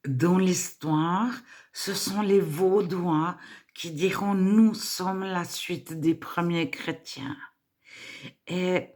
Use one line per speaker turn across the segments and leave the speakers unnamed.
dans l'histoire, ce sont les Vaudois qui diront: «Nous sommes la suite des premiers chrétiens» et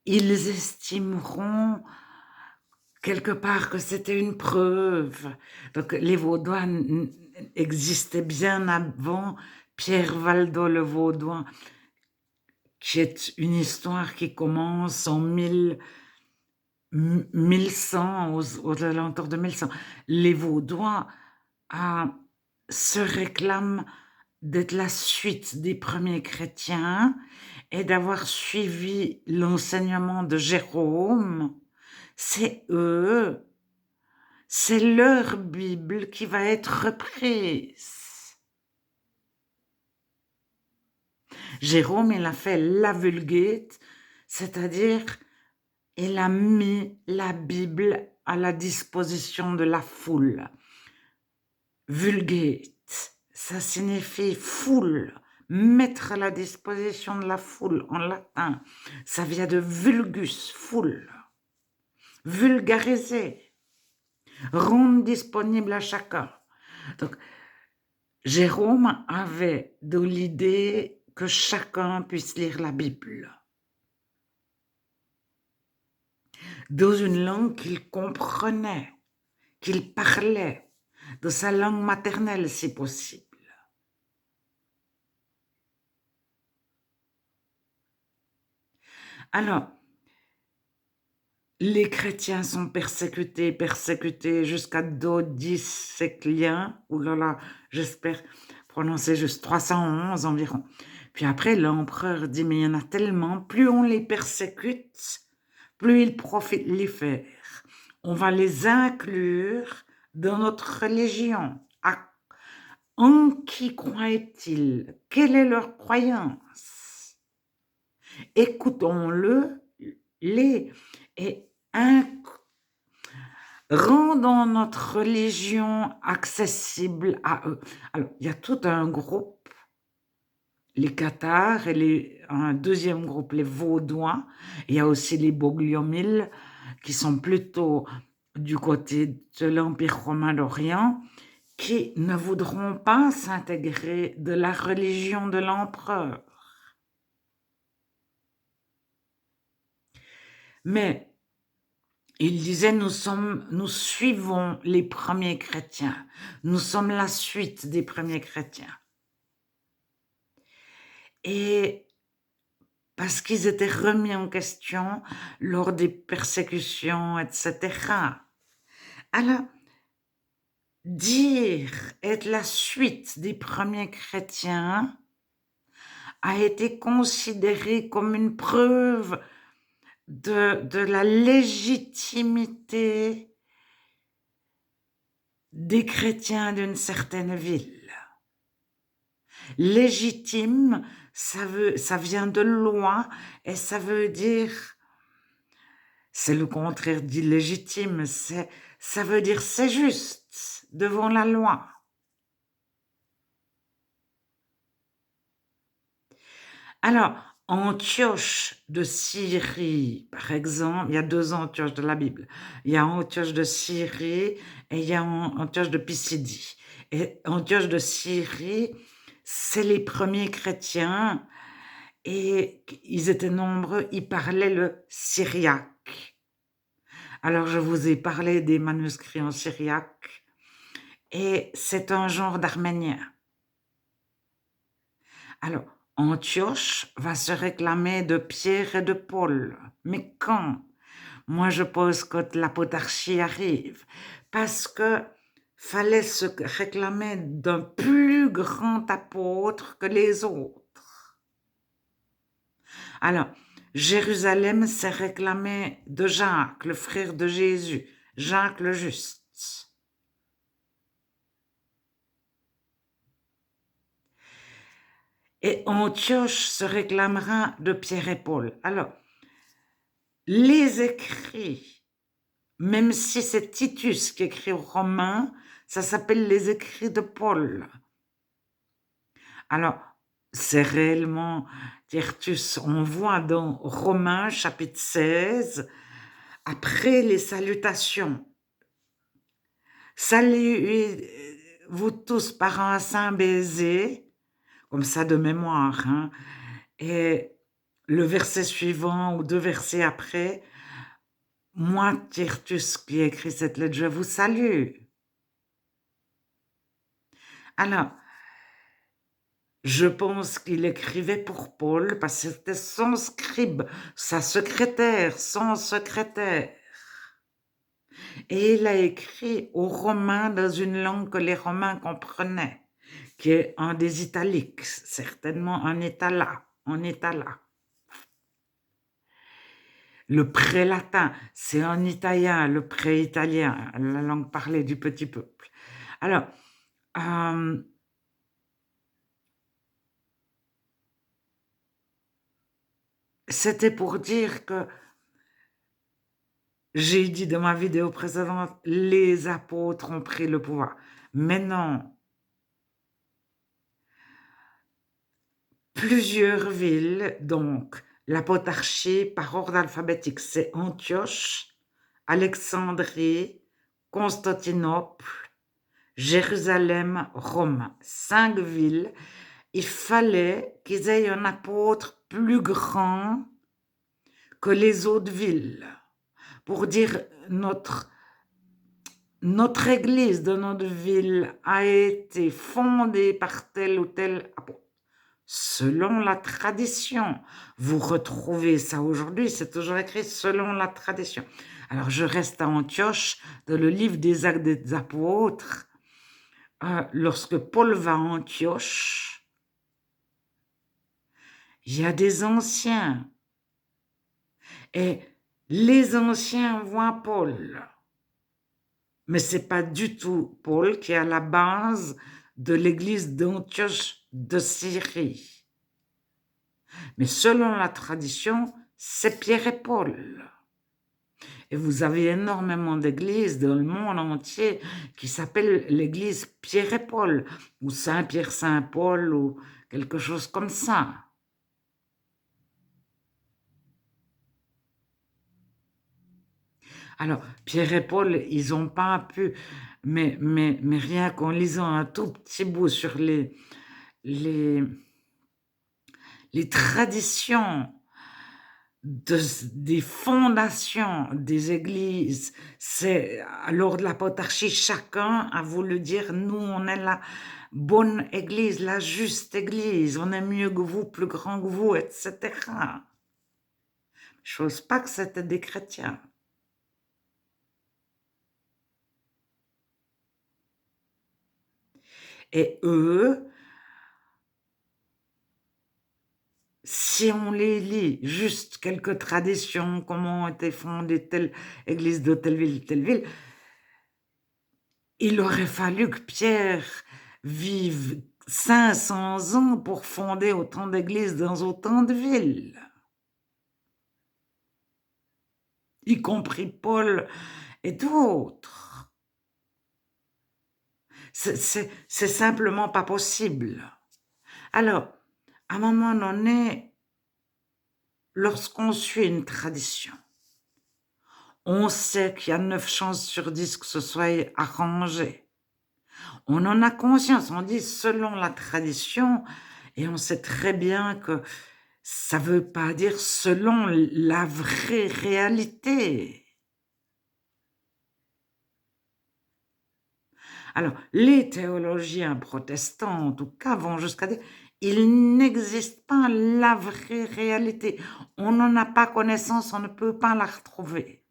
ils estimeront quelque part que c'était une preuve. Donc les Vaudois existaient bien avant Pierre Valdo le Vaudois, qui est une histoire qui commence en 1100, aux alentours de 1100. Les Vaudois se réclament d'être la suite des premiers chrétiens et d'avoir suivi l'enseignement de Jérôme. C'est eux, c'est leur Bible qui va être reprise. Jérôme, il a fait la Vulgate, c'est-à-dire il a mis la Bible à la disposition de la foule. Vulgate, ça signifie foule, mettre à la disposition de la foule en latin. Ça vient de vulgus, foule. Vulgariser, rendre disponible à chacun. Donc, Jérôme avait de l'idée que chacun puisse lire la Bible dans une langue qu'il comprenait, qu'il parlait, de sa langue maternelle si possible. Alors, les chrétiens sont persécutés jusqu'à Dodicéclien, oulala, j'espère prononcer juste 311 environ. Puis après, l'empereur dit, mais il y en a tellement, plus on les persécute, plus ils prolifèrent. On va les inclure dans notre religion. En qui croient-ils? Quelle est leur croyance? Écoutons-le, les et rendons notre religion accessible à eux. Alors, il y a tout un groupe, les Cathares, et un deuxième groupe, les Vaudois. Il y a aussi les Bogomils, qui sont plutôt du côté de l'Empire romain d'Orient, qui ne voudront pas s'intégrer de la religion de l'empereur. Mais il disait, nous suivons les premiers chrétiens. Nous sommes la suite des premiers chrétiens. Et parce qu'ils étaient remis en question lors des persécutions, etc. Alors, dire être la suite des premiers chrétiens a été considéré comme une preuve de la légitimité des chrétiens d'une certaine ville. Légitime, ça vient de loi et ça veut dire, c'est le contraire d'illégitime, ça veut dire c'est juste devant la loi. Alors, Antioche de Syrie, par exemple, il y a 2 Antioches de la Bible. Il y a Antioche de Syrie et il y a Antioche de Pisidie. Et Antioche de Syrie, c'est les premiers chrétiens et ils étaient nombreux, ils parlaient le syriaque. Alors, je vous ai parlé des manuscrits en syriaque et c'est un genre d'arménien. Alors, Antioche va se réclamer de Pierre et de Paul. Mais quand? Moi, je pense que l'apotarchie arrive. Parce que fallait se réclamer d'un plus grand apôtre que les autres. Alors, Jérusalem s'est réclamé de Jacques, le frère de Jésus, Jacques le Juste. Et Antioche se réclamera de Pierre et Paul. Alors, les écrits, même si c'est Titus qui écrit aux Romains, ça s'appelle les écrits de Paul. Alors, c'est réellement Tertus, on voit dans Romains chapitre 16, après les salutations, Saluez-vous tous par un saint baiser, comme ça de mémoire, hein. Et le verset suivant ou 2 versets après: «Moi, Tertus, qui ai écrit cette lettre, je vous salue». Alors, je pense qu'il écrivait pour Paul parce que c'était son scribe, sa secrétaire, son secrétaire. Et il a écrit aux Romains dans une langue que les Romains comprenaient, qui est en des italiques, certainement en itala. Le pré-latin, c'est en italien, le pré-italien, la langue parlée du petit peuple. Alors, c'était pour dire que j'ai dit dans ma vidéo précédente, les apôtres ont pris le pouvoir. Mais non, plusieurs villes, donc l'apotarchie par ordre alphabétique, c'est Antioche, Alexandrie, Constantinople, Jérusalem, Rome. 5 villes. Il fallait qu'ils aient un apôtre plus grand que les autres villes pour dire notre église de notre ville a été fondée par tel ou tel apôtre. Selon la tradition. Vous retrouvez ça aujourd'hui, c'est toujours écrit selon la tradition. Alors, je reste à Antioche, dans le livre des Actes des Apôtres. Lorsque Paul va à Antioche, il y a des anciens. Et les anciens voient Paul. Mais ce n'est pas du tout Paul qui est à la base de l'église d'Antioche de Syrie. Mais selon la tradition, c'est Pierre et Paul. Et vous avez énormément d'églises dans le monde entier qui s'appellent l'église Pierre et Paul, ou Saint-Pierre, Saint-Paul, ou quelque chose comme ça. Alors, Pierre et Paul, ils n'ont pas pu, mais rien qu'en lisant un tout petit bout sur les traditions des fondations des églises, c'est lors de l'apotarchie, chacun a voulu dire, nous, on est la bonne église, la juste église, on est mieux que vous, plus grand que vous, etc. Je n'ose pas que c'était des chrétiens. Et eux, si on les lit, juste quelques traditions, comment ont été fondées telle église de telle ville, il aurait fallu que Pierre vive 500 ans pour fonder autant d'églises dans autant de villes, y compris Paul et d'autres. C'est simplement pas possible. Alors, à un moment donné, lorsqu'on suit une tradition, on sait qu'il y a 9 chances sur 10 que ce soit arrangé. On en a conscience, on dit selon la tradition, et on sait très bien que ça ne veut pas dire selon la vraie réalité. Alors, les théologiens protestants, en tout cas, vont jusqu'à dire il n'existe pas la vraie réalité. On n'en a pas connaissance, on ne peut pas la retrouver.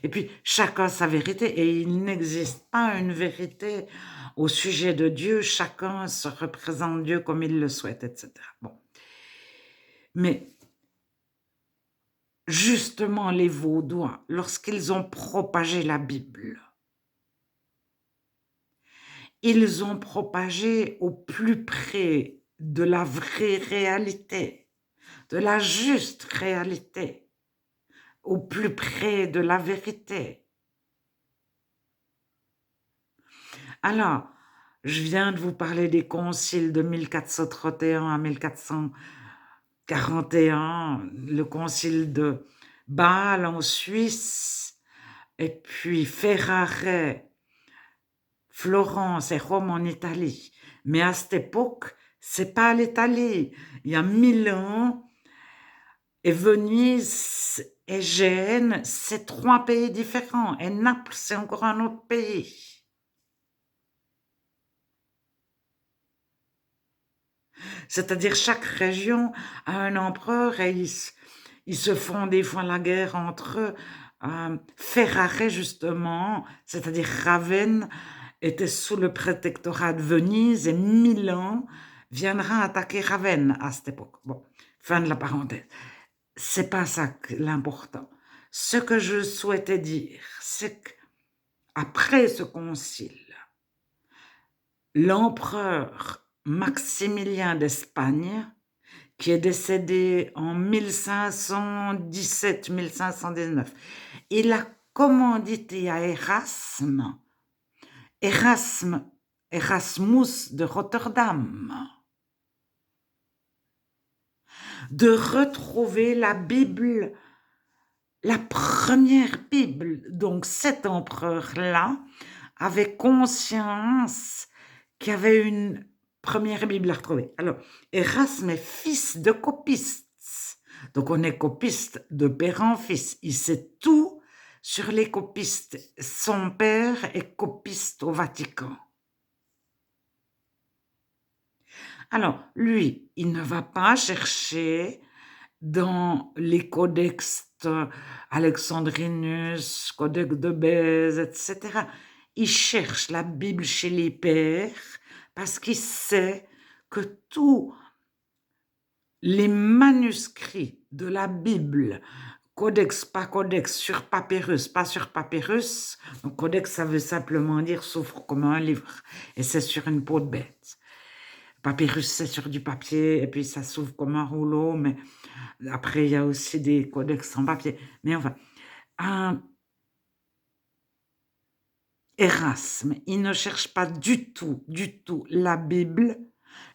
Et puis, chacun sa vérité, et il n'existe pas une vérité au sujet de Dieu. Chacun se représente Dieu comme il le souhaite, etc. Bon. Mais, justement, les Vaudois, lorsqu'ils ont propagé la Bible, ils ont propagé au plus près de la vraie réalité, de la juste réalité, au plus près de la vérité. Alors, je viens de vous parler des conciles de 1431 à 1441, le concile de Bâle en Suisse, et puis Ferrare, Florence et Rome en Italie. Mais à cette époque, c'est pas l'Italie. Il y a Milan et Venise et Gênes, c'est 3 pays différents. Et Naples, c'est encore un autre pays. C'est-à-dire chaque région a un empereur et ils se font des fois la guerre entre eux. Ferrare, justement, c'est-à-dire Ravenne, était sous le protectorat de Venise et Milan viendra attaquer Ravenne à cette époque. Bon, fin de la parenthèse. C'est pas ça l'important. Ce que je souhaitais dire, c'est qu'après ce concile, l'empereur Maximilien d'Espagne, qui est décédé en 1517-1519, il a commandité à Erasmus de Rotterdam, de retrouver la Bible, la première Bible. Donc cet empereur-là avait conscience qu'il y avait une première Bible à retrouver. Alors, Erasme est fils de copistes. Donc on est copiste de père en fils. Il sait tout sur les copistes. Son père est copiste au Vatican. Alors, lui, il ne va pas chercher dans les codex Alexandrinus, codex de Bèze, etc. Il cherche la Bible chez les pères parce qu'il sait que tous les manuscrits de la Bible, codex, pas codex, sur papyrus, pas sur papyrus, donc codex, ça veut simplement dire s'ouvre comme un livre, et c'est sur une peau de bête. Papyrus, c'est sur du papier, et puis ça s'ouvre comme un rouleau, mais après, il y a aussi des codex en papier. Mais enfin, Erasme, il ne cherche pas du tout la Bible,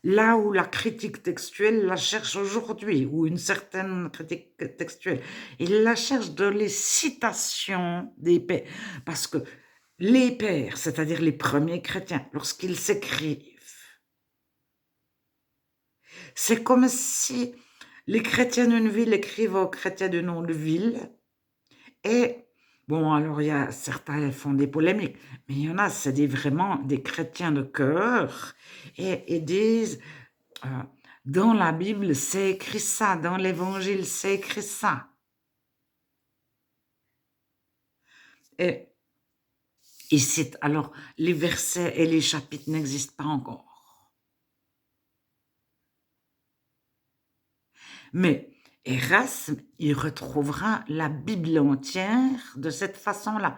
là où la critique textuelle la cherche aujourd'hui, ou une certaine critique textuelle. Il la cherche dans les citations des pères, parce que les pères, c'est-à-dire les premiers chrétiens, lorsqu'ils s'écrivent, c'est comme si les chrétiens d'une ville écrivent aux chrétiens d'une autre ville, et bon, alors il y a certains font des polémiques, mais il y en a, c'est vraiment des chrétiens de cœur et disent dans la Bible c'est écrit ça, dans l'Évangile c'est écrit ça. Et ils citent, alors les versets et les chapitres n'existent pas encore. Mais Erasme, il retrouvera la Bible entière de cette façon-là,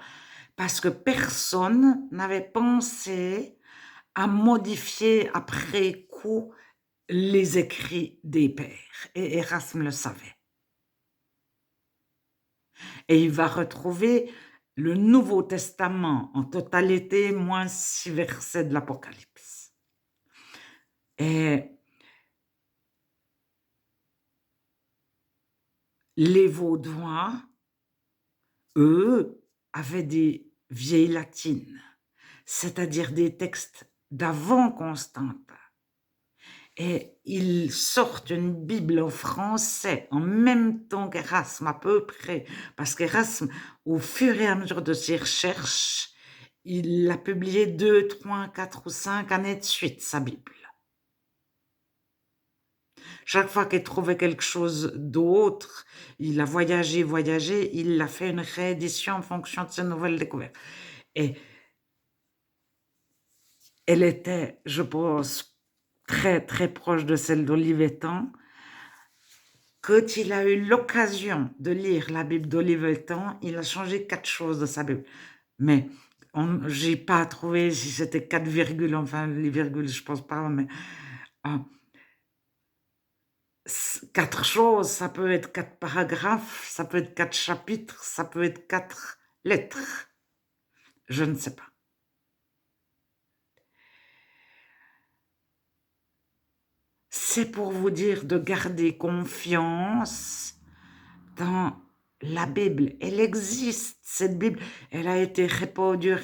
parce que personne n'avait pensé à modifier après coup les écrits des pères. Et Erasme le savait. Et il va retrouver le Nouveau Testament en totalité, moins 6 versets de l'Apocalypse. Et les Vaudois, eux, avaient des vieilles latines, c'est-à-dire des textes d'avant Constantin. Et ils sortent une Bible en français en même temps qu'Erasme, à peu près, parce qu'Erasme, au fur et à mesure de ses recherches, il l'a publié 2, 3, 4 ou 5 années de suite, sa Bible. Chaque fois qu'il trouvait quelque chose d'autre, il a voyagé, il a fait une réédition en fonction de ses nouvelles découvertes. Et elle était, je pense, très, très proche de celle d'Olivetan. Quand il a eu l'occasion de lire la Bible d'Olivetan, il a changé 4 choses de sa Bible. Mais j'ai pas trouvé si c'était 4 virgules, enfin les virgules, je pense pas, mais 4 choses, ça peut être 4 paragraphes, ça peut être 4 chapitres, ça peut être 4 lettres. Je ne sais pas. C'est pour vous dire de garder confiance dans la Bible, elle existe. Cette Bible, elle a été répandue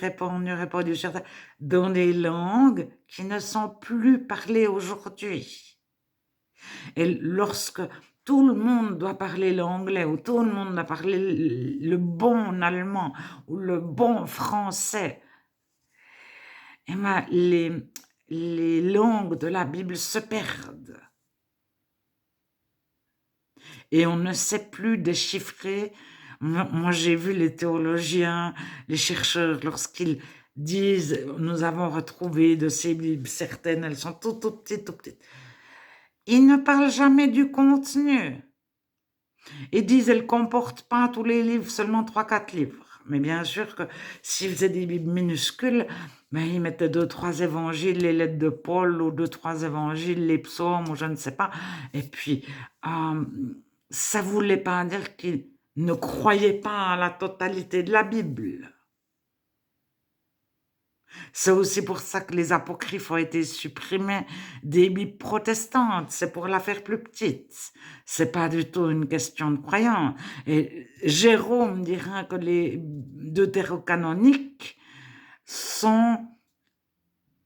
dans des langues qui ne sont plus parlées aujourd'hui. Et lorsque tout le monde doit parler l'anglais ou tout le monde doit parler le bon allemand ou le bon français, eh ben, les langues de la Bible se perdent. Et on ne sait plus déchiffrer. Moi, j'ai vu les théologiens, les chercheurs, lorsqu'ils disent « nous avons retrouvé de ces Bibles, certaines, elles sont tout petites, tout petites ». Ils ne parlent jamais du contenu. Ils disent « elles ne comportent pas tous les livres, seulement 3-4 livres ». Mais bien sûr que s'ils faisaient des Bibles minuscules, ben, ils mettaient 2-3 évangiles, les lettres de Paul, ou 2-3 évangiles, les psaumes, ou je ne sais pas. Et puis, ça ne voulait pas dire qu'ils ne croyaient pas à la totalité de la Bible. C'est aussi pour ça que les apocryphes ont été supprimés des Bibles protestantes. C'est pour la faire plus petite. C'est pas du tout une question de croyance. Et Jérôme dira que les deutérocanoniques sont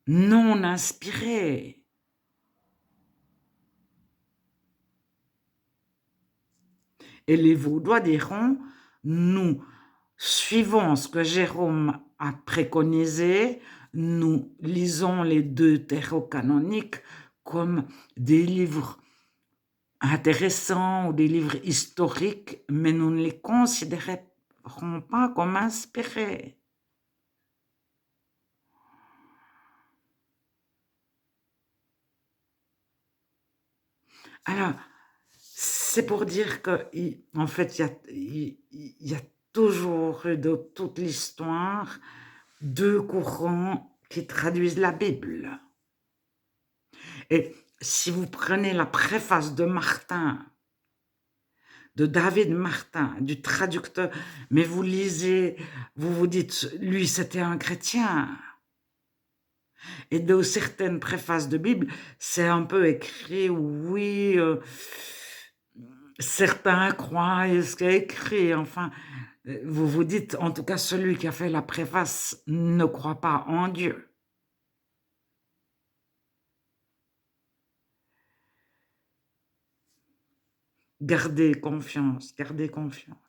non inspirés. Et les Vaudois diront, nous suivons ce que Jérôme a préconisé, nous lisons les deutérocanoniques comme des livres intéressants ou des livres historiques, mais nous ne les considérerons pas comme inspirés. Alors, c'est pour dire qu'en fait, il y a toujours eu de toute l'histoire deux courants qui traduisent la Bible. Et si vous prenez la préface de Martin, de David Martin, du traducteur, mais vous lisez, vous vous dites, lui c'était un chrétien. Et dans certaines préfaces de Bible, c'est un peu écrit, oui, certains croient ce qu'il y a écrit, enfin, vous vous dites, en tout cas celui qui a fait la préface ne croit pas en Dieu. Gardez confiance, gardez confiance.